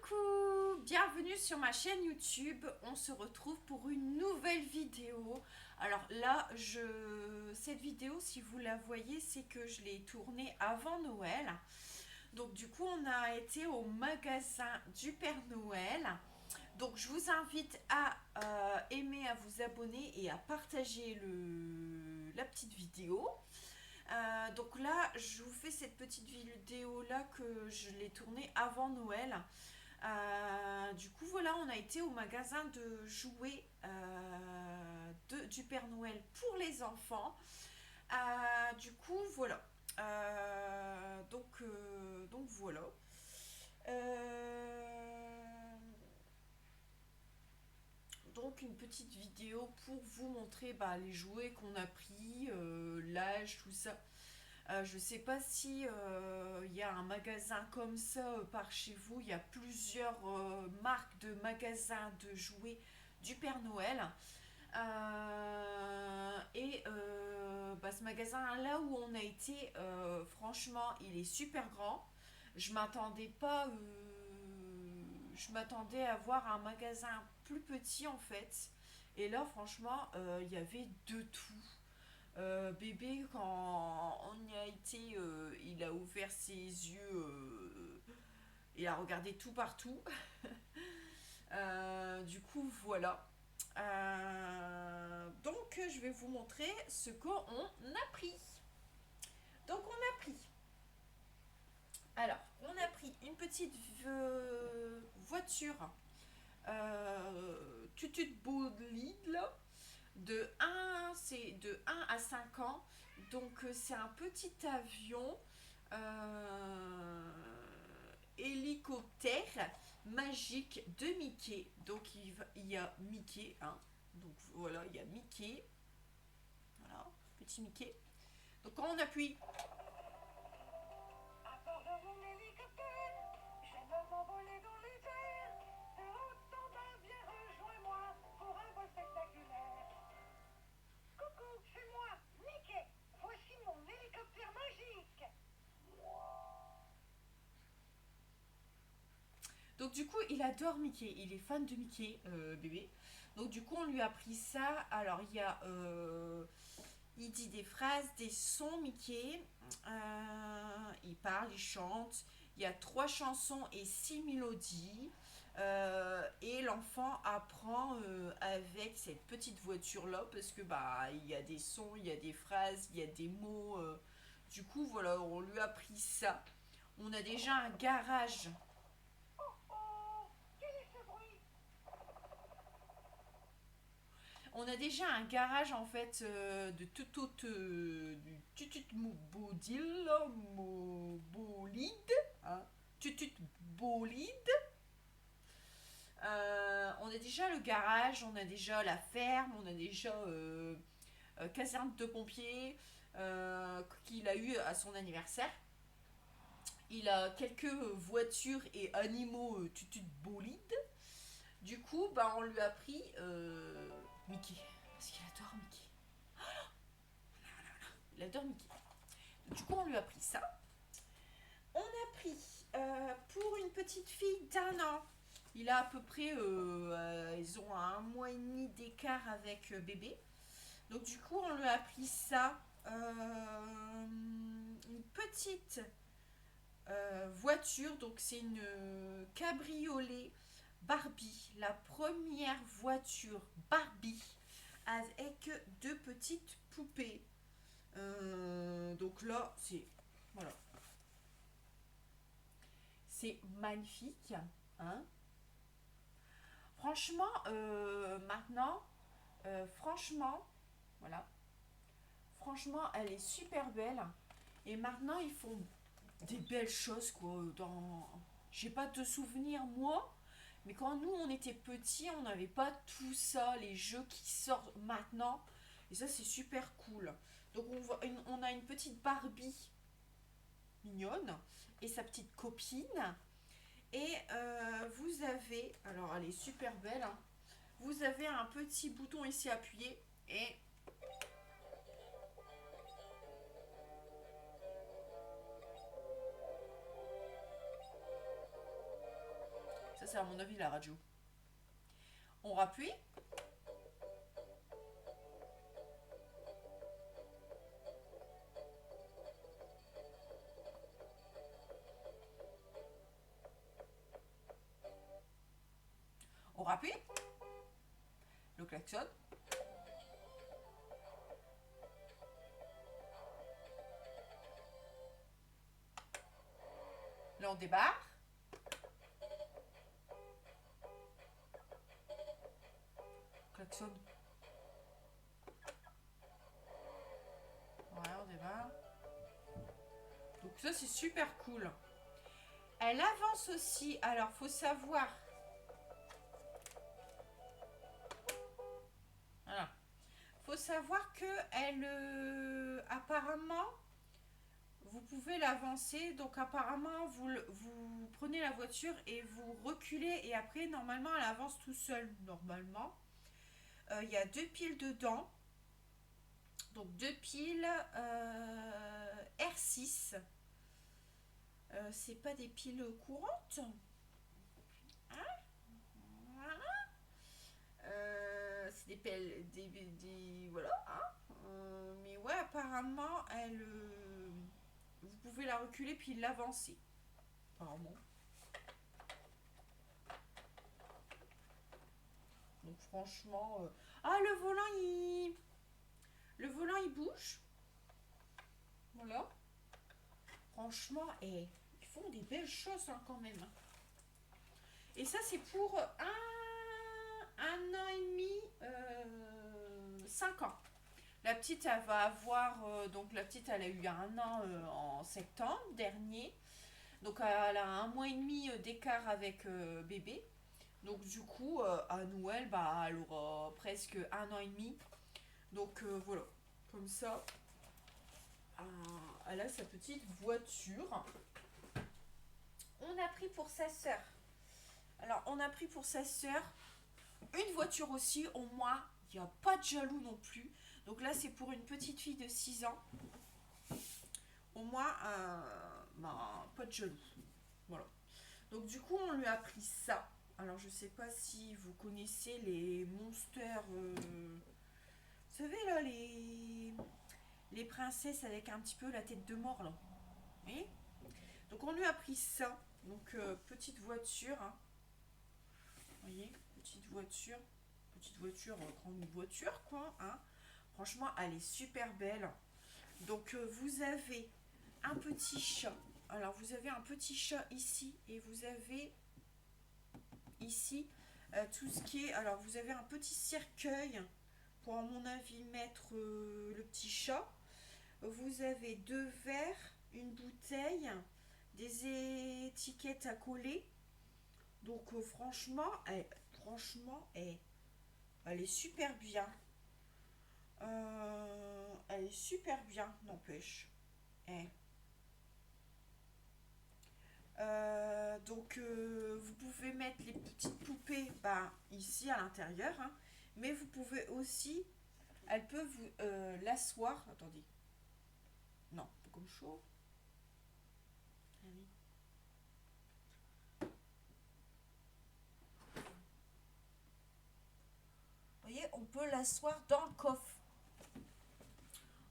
Coucou, bienvenue sur ma chaîne YouTube. On se retrouve pour une nouvelle vidéo. Alors là, cette vidéo, si vous la voyez, c'est que je l'ai tournée avant Noël. Donc du coup, on a été au magasin du Père Noël. Donc je vous invite à aimer, à vous abonner et à partager la petite vidéo. Donc là, je vous fais cette petite vidéo là que je l'ai tournée avant Noël. Du coup, voilà, on a été au magasin de jouets du Père Noël pour les enfants. Du coup, voilà. Donc voilà. Euh, donc une petite vidéo pour vous montrer les jouets qu'on a pris, l'âge, tout ça. Je sais pas si il y a un magasin comme ça par chez vous. Il y a plusieurs marques de magasins de jouets du Père Noël. Ce magasin là où on a été, franchement, il est super grand. Je m'attendais pas. Je m'attendais à voir un magasin plus petit en fait. Et là, franchement, il y avait de tout. Bébé, quand on y a été, il a ouvert ses yeux, il a regardé tout partout. Du coup, voilà. Donc, je vais vous montrer ce qu'on a pris. Donc, on a pris. Alors, on a pris une petite voiture tutut bolide là, c'est de 1 à 5 ans. Donc c'est un petit avion hélicoptère magique de Mickey. Donc il y a Mickey, hein. Donc voilà, il y a Mickey. Voilà, petit Mickey. Donc quand on appuie, À bord de mon hélicoptère, j'aime m'envoler dans les airs. De haut en bas, viens rejoins-moi pour un vol spectaculaire. Coucou, c'est moi, Mickey. Voici mon hélicoptère magique. donc du coup il adore Mickey, il est fan de Mickey, bébé. Donc du coup on lui a pris ça. Alors il dit des phrases, des sons Mickey. Il parle, il chante. Il y a 3 chansons et 6 mélodies. Et l'enfant apprend avec cette petite voiture là parce que il y a des sons, il y a des phrases, il y a des mots. Du coup voilà, on lui a pris ça. On a déjà un garage. Oh oh, quel est ce bruit? On a déjà un garage en fait de du tutut bolide, hein, tutut bolide. On a déjà le garage, on a déjà la ferme, on a déjà caserne de pompiers qu'il a eu à son anniversaire. Il a quelques voitures et animaux tutut bolide. Du coup, on lui a pris Mickey. Parce qu'il adore Mickey. Il adore Mickey. Du coup, on lui a pris ça. On a pris pour une petite fille d'1 an. Il a à peu près, ils ont 1 mois et demi d'écart avec bébé. Donc du coup, on lui a pris ça. Une petite voiture. Donc c'est une cabriolet Barbie. La première voiture Barbie avec 2 petites poupées. Donc là, voilà, c'est magnifique, hein. Franchement, maintenant, franchement, voilà, franchement, elle est super belle. Et maintenant, ils font des belles choses, quoi. J'ai pas de souvenirs, moi, mais quand nous, on était petits, on n'avait pas tout ça, les jeux qui sortent maintenant. Et ça, c'est super cool. Donc, on a une petite Barbie mignonne et sa petite copine. Et vous avez, alors elle est super belle, hein. Vous avez un petit bouton ici appuyé et ça c'est à mon avis la radio. On rappuie. On rappuie. Le klaxon. Là, on débarre. Klaxon. Ouais, on débarre. Donc ça, c'est super cool. Elle avance aussi. Alors, faut savoir. Voilà. Faut savoir que elle, apparemment, vous pouvez l'avancer. Donc apparemment, vous prenez la voiture et vous reculez et après, normalement, elle avance tout seul. Normalement, il y a 2 piles dedans. Donc 2 piles R6. C'est pas des piles courantes. Hein, voilà. C'est des pelles, voilà. Hein. Mais ouais, apparemment, vous pouvez la reculer puis l'avancer. Apparemment. Donc franchement, ah le volant il bouge. Voilà. Franchement, ils font des belles choses hein, quand même. Et ça c'est pour un an et demi, 5 ans. La petite, elle va avoir, donc la petite, elle a eu 1 an en septembre dernier. Donc elle a 1 mois et demi d'écart avec bébé. Donc du coup, à Noël, bah, elle aura presque 1 an et demi. Donc voilà, comme ça, elle a sa petite voiture. On a pris pour sa sœur. Alors on a pris pour sa sœur une voiture aussi, au moins, il n'y a pas de jaloux non plus. Donc là, c'est pour une petite fille de 6 ans. Au moins, pas de jaloux. Voilà. Donc du coup, on lui a pris ça. Alors, je sais pas si vous connaissez les monsters. Vous savez, là, les princesses avec un petit peu la tête de mort, là. Vous voyez. Donc, on lui a pris ça. Donc, petite voiture. Hein. Vous voyez, petite voiture. Petite voiture, grande voiture, quoi. Hein. Franchement, elle est super belle. Donc, vous avez un petit chat. Alors, vous avez un petit chat ici. Et vous avez ici tout ce qui est. Alors, vous avez un petit cercueil pour, à mon avis, mettre le petit chat. Vous avez 2 verres, une bouteille, des étiquettes à coller. Donc, franchement, elle est super bien. Elle est super bien, n'empêche. Eh. Donc vous pouvez mettre les petites poupées ici à l'intérieur, hein, mais vous pouvez aussi, elles peuvent l'asseoir. Attendez, non, pas comme chaud. Ah oui. Vous voyez, on peut l'asseoir dans le coffre.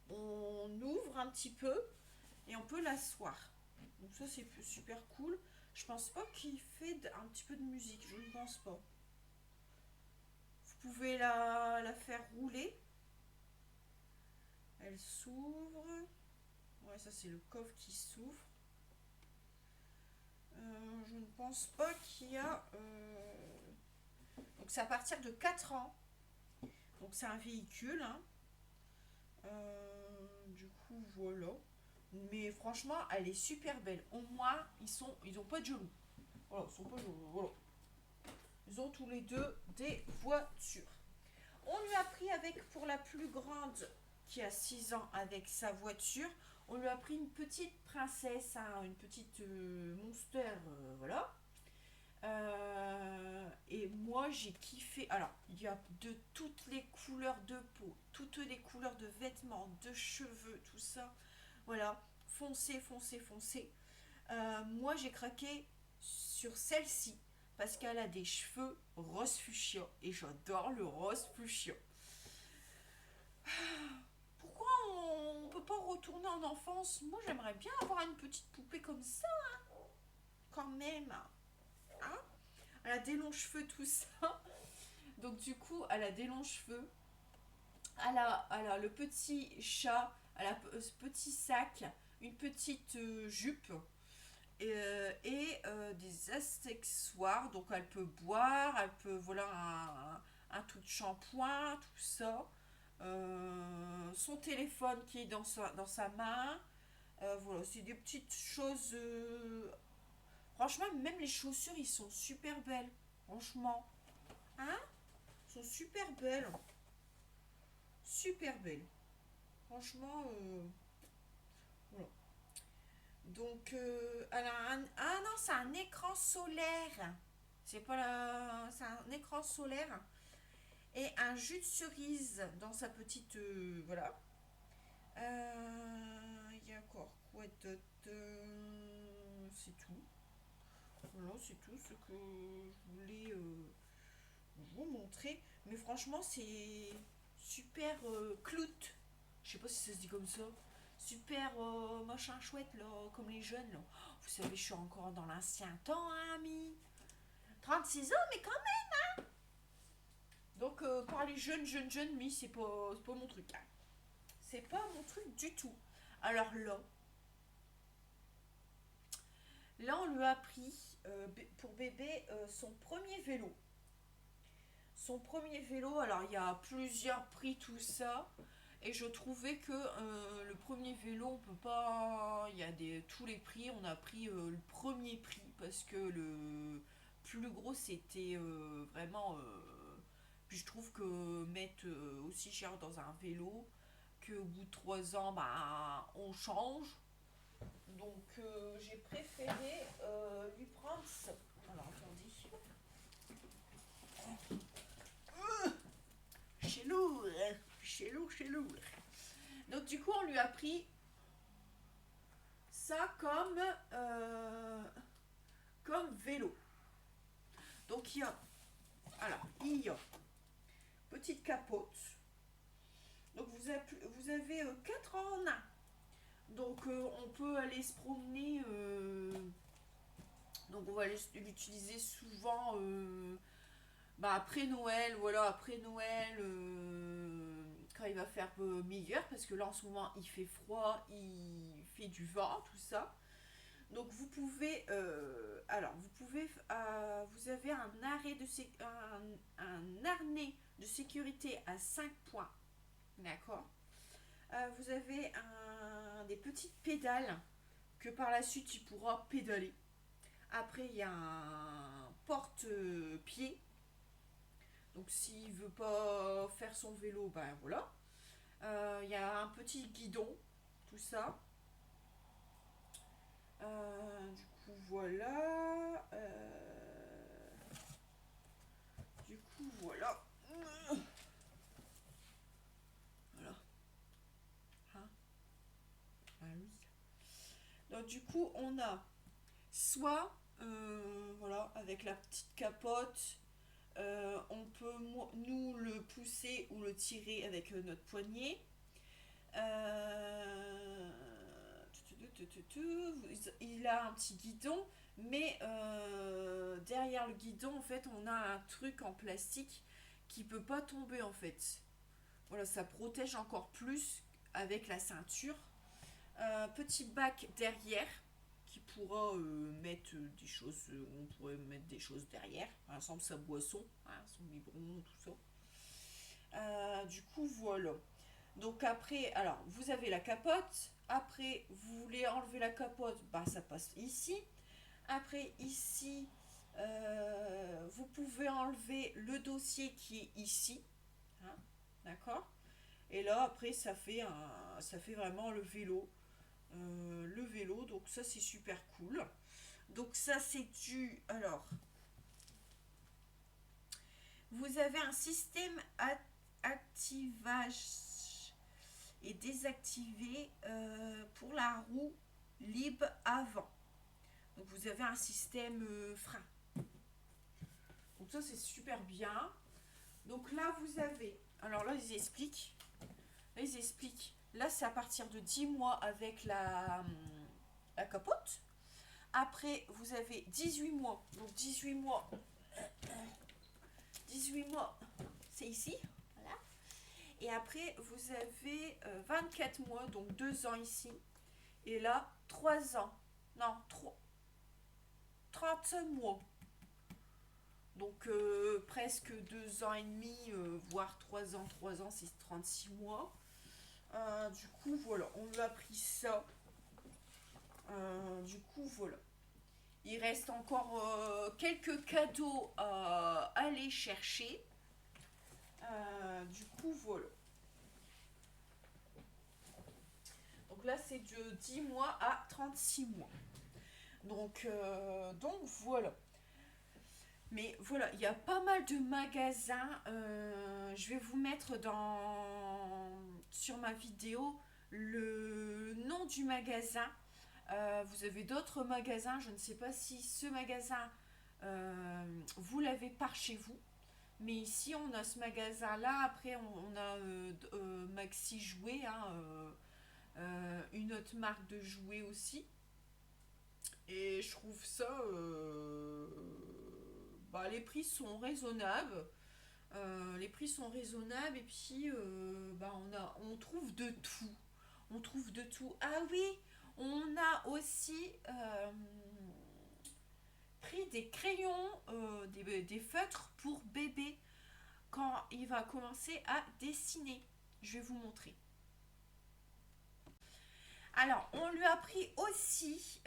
On ouvre un petit peu et on peut l'asseoir. Donc ça c'est super cool. Je pense pas qu'il fait un petit peu de musique, je ne pense pas. Vous pouvez la faire rouler. Elle s'ouvre. Ouais, ça c'est le coffre qui s'ouvre. Je ne pense pas qu'il y a... Donc c'est à partir de 4 ans. Donc c'est un véhicule. Hein. Du coup, voilà. Mais franchement, elle est super belle. Au moins, ils ont pas de jaloux. Voilà, ils sont pas jaloux. Voilà. Ils ont tous les deux des voitures. On lui a pris pour la plus grande qui a 6 ans avec sa voiture, on lui a pris une petite princesse, hein, une petite monster, voilà. Et moi j'ai kiffé. Alors, il y a de toutes les couleurs de peau, toutes les couleurs de vêtements, de cheveux, tout ça. Voilà, foncé, foncé, foncé. Moi j'ai craqué sur celle-ci parce qu'elle a des cheveux rose fuchsia et j'adore le rose fuchsia. Pourquoi on peut pas retourner en enfance? Moi j'aimerais bien avoir une petite poupée comme ça, quand même. Hein, elle a des longs cheveux, tout ça. Donc du coup, elle a des longs cheveux. Elle a le petit chat, elle a ce petit sac, une petite jupe et des accessoires. Donc elle peut boire, elle peut, voilà, un tout de shampoing, tout ça. Son téléphone qui est dans sa main. Voilà, c'est des petites choses. Franchement, même les chaussures, ils sont super belles. Franchement. Hein? Ils sont super belles. Super belles. Franchement, voilà. Donc, elle a ah non, c'est un écran solaire. C'est pas la... C'est un écran solaire. Et un jus de cerise dans sa petite... voilà. Il y a encore quoi d'autre? C'est tout. Voilà, c'est tout ce que je voulais vous montrer. Mais franchement, c'est super clout. Je sais pas si ça se dit comme ça. Super machin chouette, là, comme les jeunes. Là. Vous savez, je suis encore dans l'ancien temps, hein, ami. 36 ans, mais quand même. Donc, par les jeunes, mais c'est pas mon truc. Hein. C'est pas mon truc du tout. Alors là, on lui a pris pour bébé son premier vélo. Son premier vélo, alors il y a plusieurs prix, tout ça. Et je trouvais que le premier vélo, on peut pas. Il y a tous les prix. On a pris le premier prix parce que le plus gros c'était vraiment. Puis je trouve que mettre aussi cher dans un vélo, qu'au bout de 3 ans, bah, on change. Donc j'ai préféré lui prendre ça. Alors attendez. Chez lourd, chez lourd, chez lourd. Donc du coup on lui a pris ça comme vélo. Donc il y a petite capote. Donc vous avez 4 en 1. Donc on peut aller se promener. Donc on va l'utiliser souvent après Noël. Voilà, après Noël, quand il va faire meilleur. Parce que là en ce moment il fait froid, il fait du vent, tout ça. Donc vous avez un harnais de sécurité à 5 points. D'accord. Vous avez des petites pédales que par la suite il pourra pédaler. Après, il y a un porte-pied. Donc, s'il veut pas faire son vélo, ben voilà. Il y a un petit guidon, tout ça. Du coup, voilà. Du coup, voilà. Voilà. Hein? Ah oui. Donc, du coup, on a soit, voilà, avec la petite capote, on peut nous le pousser ou le tirer avec notre poignet. Il a un petit guidon, mais derrière le guidon, en fait, on a un truc en plastique qui peut pas tomber, en fait. Voilà, ça protège encore plus avec la ceinture. Petit bac derrière qui pourra mettre des choses, on pourrait mettre des choses derrière, par exemple sa boisson, hein, son biberon, tout ça. Du coup, voilà. Donc après, alors vous avez la capote. Après, vous voulez enlever la capote, bah ça passe ici. Après, ici, vous pouvez enlever le dossier qui est ici. Hein, d'accord. Et là, après, ça fait vraiment le vélo. Le vélo, donc ça c'est super cool. Donc ça c'est du... Alors, vous avez un système activage et désactivé pour la roue libre avant. Donc vous avez un système frein. Donc ça c'est super bien. Donc là vous avez, alors là ils expliquent, là c'est à partir de 10 mois avec la capote. Après vous avez 18 mois, donc 18 mois c'est ici, voilà. Et après vous avez 24 mois, donc 2 ans ici. Et là 3 ans, non 30 mois. Donc presque 2 ans et demi, voire 3 ans, c'est 36 mois. Du coup, voilà, on lui a pris ça. Du coup, voilà. Il reste encore quelques cadeaux à aller chercher. Du coup, voilà. Donc là, c'est de 10 mois à 36 mois. Donc voilà. Mais voilà, il y a pas mal de magasins. Je vais vous mettre sur ma vidéo le nom du magasin. Vous avez d'autres magasins. Je ne sais pas si ce magasin, vous l'avez par chez vous. Mais ici, on a ce magasin-là. Après, on a Maxi Jouets, hein, une autre marque de jouets aussi. Et je trouve ça... bah, les prix sont raisonnables. Les prix sont raisonnables et puis bah, on trouve de tout. On trouve de tout. Ah oui, on a aussi pris des crayons, des feutres pour bébé quand il va commencer à dessiner. Je vais vous montrer. Alors, on lui a pris aussi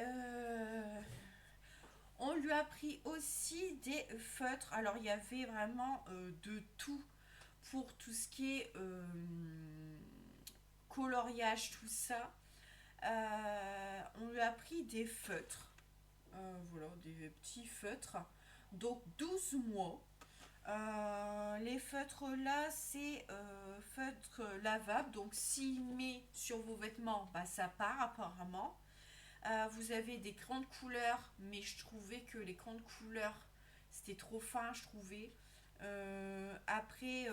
des feutres. Alors, il y avait vraiment de tout pour tout ce qui est coloriage, tout ça. On lui a pris des feutres. Voilà, des petits feutres. Donc, 12 mois. Les feutres là, c'est feutres lavables. Donc, s'il met sur vos vêtements, bah, ça part apparemment. Vous avez des crayons de couleur, mais je trouvais que les crayons de couleur, c'était trop fin, je trouvais. Après,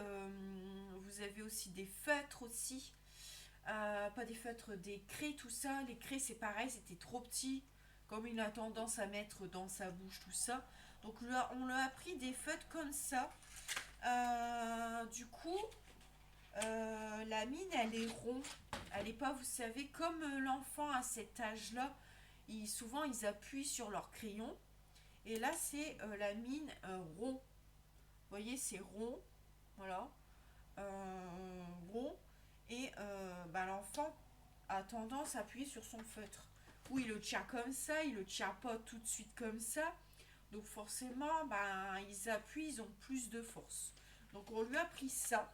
vous avez aussi des feutres aussi. Pas des feutres, des craies, tout ça. Les craies, c'est pareil, c'était trop petit. Comme il a tendance à mettre dans sa bouche, tout ça. Donc là, on lui a pris des feutres comme ça. Du coup, la mine, elle est ronde. Elle est pas, vous savez, comme l'enfant à cet âge-là, souvent ils appuient sur leur crayon. Et là, c'est la mine rond. Vous voyez, c'est rond. Voilà. Rond. Et bah, l'enfant a tendance à appuyer sur son feutre. Ou il le tient comme ça, il le tient pas tout de suite comme ça. Donc forcément, bah, ils appuient, ils ont plus de force. Donc on lui a pris ça.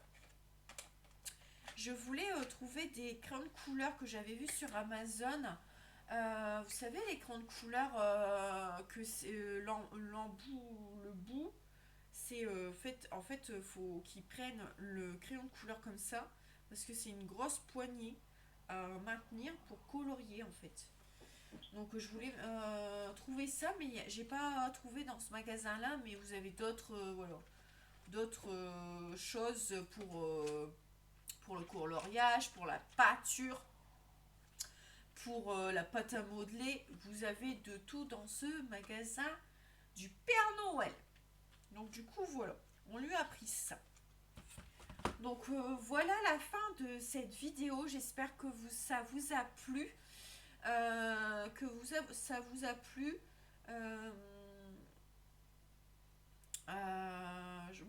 Je voulais trouver des crayons de couleur que j'avais vus sur Amazon. Vous savez, les crayons de couleur que c'est le bout, c'est en fait, faut qu'ils prennent le crayon de couleur comme ça parce que c'est une grosse poignée à maintenir pour colorier en fait. Donc je voulais trouver ça, mais j'ai pas trouvé dans ce magasin-là. Mais vous avez d'autres voilà, d'autres choses pour le coloriage, pour la pâture, pour la pâte à modeler. Vous avez de tout dans ce magasin du Père Noël. Donc du coup voilà, on lui a pris ça. Donc voilà la fin de cette vidéo. J'espère que ça vous a plu. Ça vous a plu.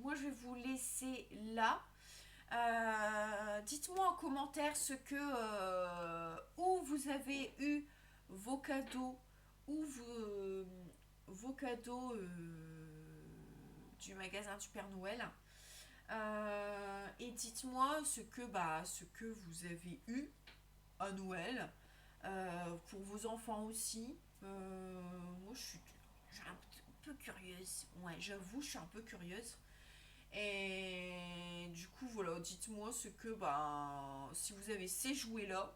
Moi je vais vous laisser là. Dites-moi en commentaire où vous avez eu vos cadeaux, vos cadeaux du magasin du Père Noël. Et dites-moi ce que vous avez eu à Noël pour vos enfants aussi. Moi je suis un peu curieuse. Ouais, j'avoue, je suis un peu curieuse. Et du coup, voilà, dites-moi si vous avez ces jouets-là,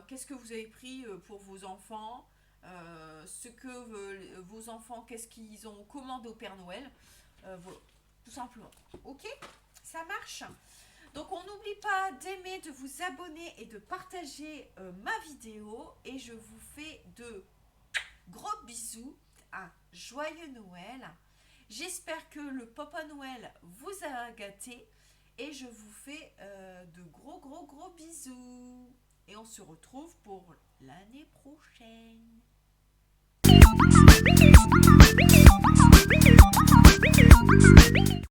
qu'est-ce que vous avez pris pour vos enfants, ce que vos enfants, qu'est-ce qu'ils ont commandé au Père Noël. Voilà, tout simplement. Ok, ça marche. Donc on n'oublie pas d'aimer, de vous abonner et de partager ma vidéo. Et je vous fais de gros bisous. Un joyeux Noël. J'espère que le Papa Noël vous a gâté. Et je vous fais de gros bisous. Et on se retrouve pour l'année prochaine.